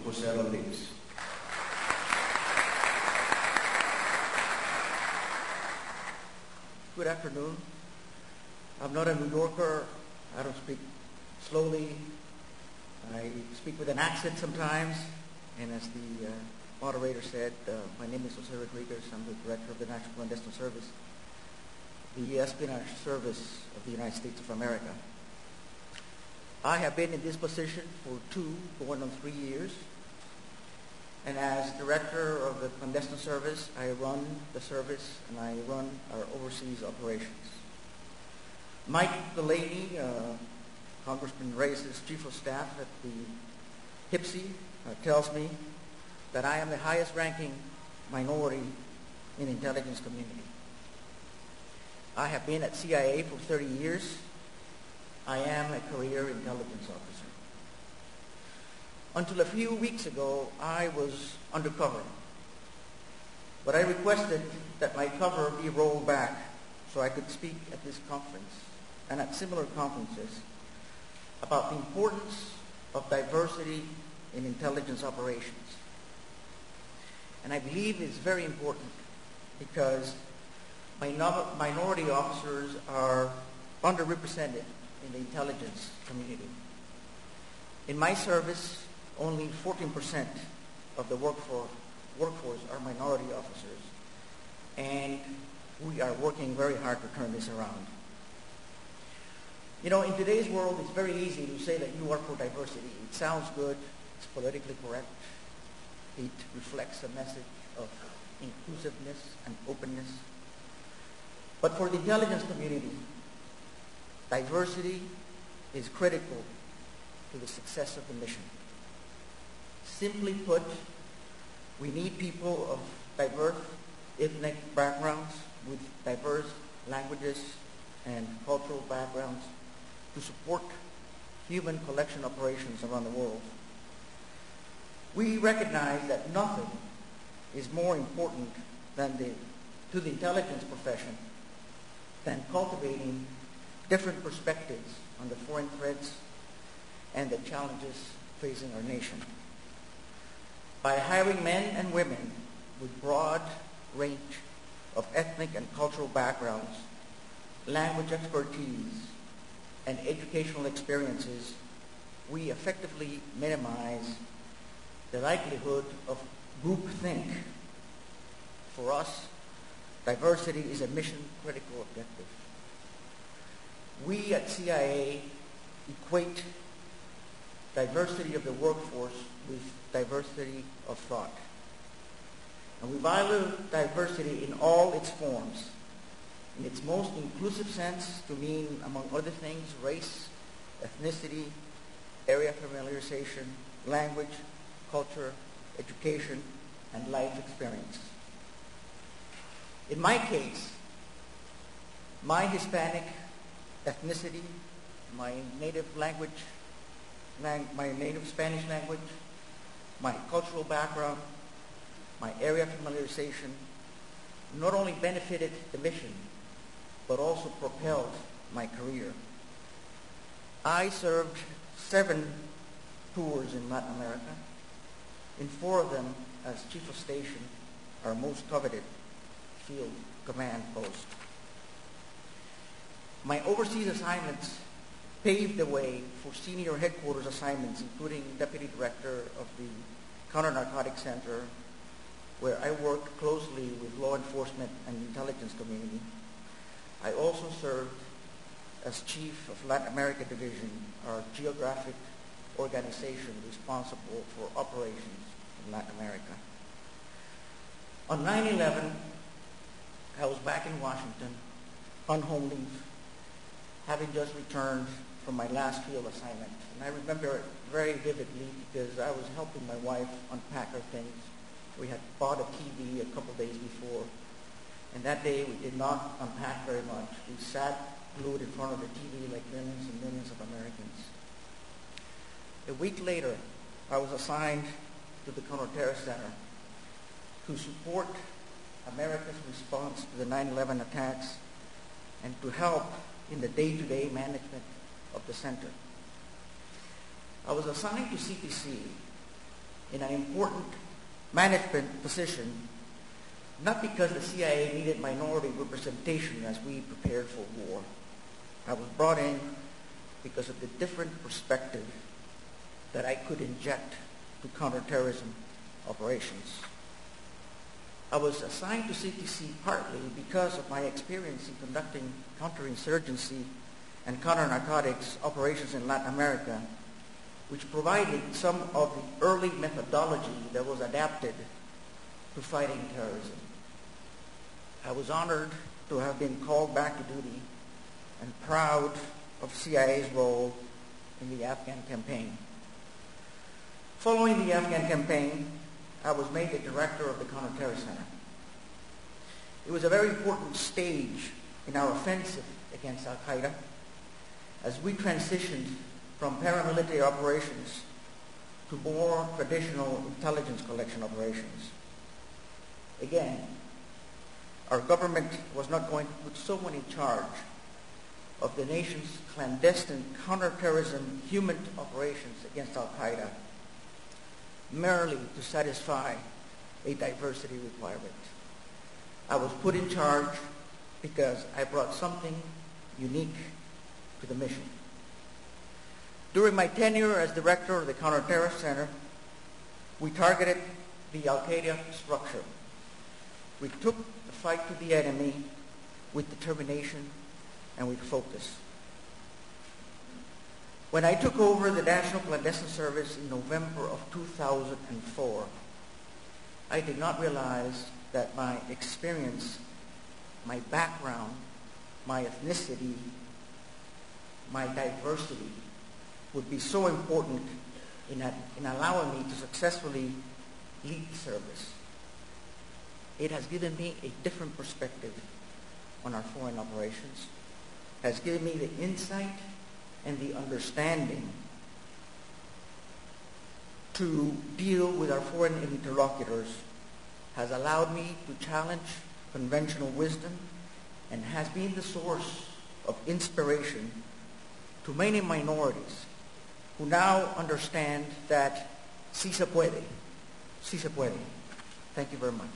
Jose Rodriguez. Good afternoon. I'm not a New Yorker. I don't speak slowly. I speak with an accent sometimes. And as the moderator said, my name is Jose Rodriguez. I'm the director of the National Clandestine Service, the Espionage Service of the United States of America. I have been in this position for 2, going on 3 years. And as director of the Clandestine Service, I run the service and I run our overseas operations. Mike Delaney, Congressman Reyes' chief of staff at the HIPSI, tells me that I am the highest ranking minority in the intelligence community. I have been at CIA for 30 years. I am a career intelligence officer. Until a few weeks ago, I was undercover. But I requested that my cover be rolled back so I could speak at this conference and at similar conferences about the importance of diversity in intelligence operations. And I believe it's very important because minority officers are underrepresented in the intelligence community. In my service, only 14% of the workforce are minority officers, and we are working very hard to turn this around. You know, in today's world, it's very easy to say that you are for diversity. It sounds good, it's politically correct, it reflects a message of inclusiveness and openness. But for the intelligence community, diversity is critical to the success of the mission. Simply put, we need people of diverse ethnic backgrounds with diverse languages and cultural backgrounds to support human collection operations around the world. We recognize that nothing is more important to the intelligence profession than cultivating different perspectives on the foreign threats and the challenges facing our nation. By hiring men and women with broad range of ethnic and cultural backgrounds, language expertise, and educational experiences, we effectively minimize the likelihood of groupthink. For us, diversity is a mission-critical objective. We at CIA equate diversity of the workforce with diversity of thought. And we value diversity in all its forms. In its most inclusive sense, to mean, among other things, race, ethnicity, area familiarization, language, culture, education, and life experience. In my case, my Hispanic ethnicity, my native language, my native Spanish language, my cultural background, my area familiarization not only benefited the mission, but also propelled my career. I served 7 tours in Latin America, in 4 of them as chief of station, our most coveted field command post. My overseas assignments paved the way for senior headquarters assignments, including deputy director of the Counter-Narcotics Center, where I worked closely with law enforcement and intelligence community. I also served as chief of Latin America Division, our geographic organization responsible for operations in Latin America. On 9/11, I was back in Washington on home leave, having just returned from my last field assignment. And I remember it very vividly because I was helping my wife unpack her things. We had bought a TV a couple days before, and that day we did not unpack very much. We sat glued in front of the TV like millions and millions of Americans. A week later, I was assigned to the Counter-Terrorist Center to support America's response to the 9/11 attacks and to help in the day-to-day management of the center. I was assigned to CTC in an important management position, not because the CIA needed minority representation as we prepared for war. I was brought in because of the different perspective that I could inject to counterterrorism operations. I was assigned to CTC partly because of my experience in conducting counterinsurgency and counter-narcotics operations in Latin America, which provided some of the early methodology that was adapted to fighting terrorism. I was honored to have been called back to duty and proud of CIA's role in the Afghan campaign. Following the Afghan campaign, I was made the director of the Counterterrorist Center. It was a very important stage in our offensive against Al-Qaeda as we transitioned from paramilitary operations to more traditional intelligence collection operations. Again, our government was not going to put someone in charge of the nation's clandestine counterterrorism human operations against Al-Qaeda merely to satisfy a diversity requirement. I was put in charge because I brought something unique to the mission. During my tenure as director of the Counterterrorist Center, we targeted the Al-Qaeda structure. We took the fight to the enemy with determination and with focus. When I took over the National Clandestine Service in November of 2004, I did not realize that my experience, my background, my ethnicity, my diversity would be so important in allowing me to successfully lead the service. It has given me a different perspective on our foreign operations, has given me the insight and the understanding to deal with our foreign interlocutors, has allowed me to challenge conventional wisdom, and has been the source of inspiration to many minorities who now understand that sí se puede. Sí se puede. Thank you very much.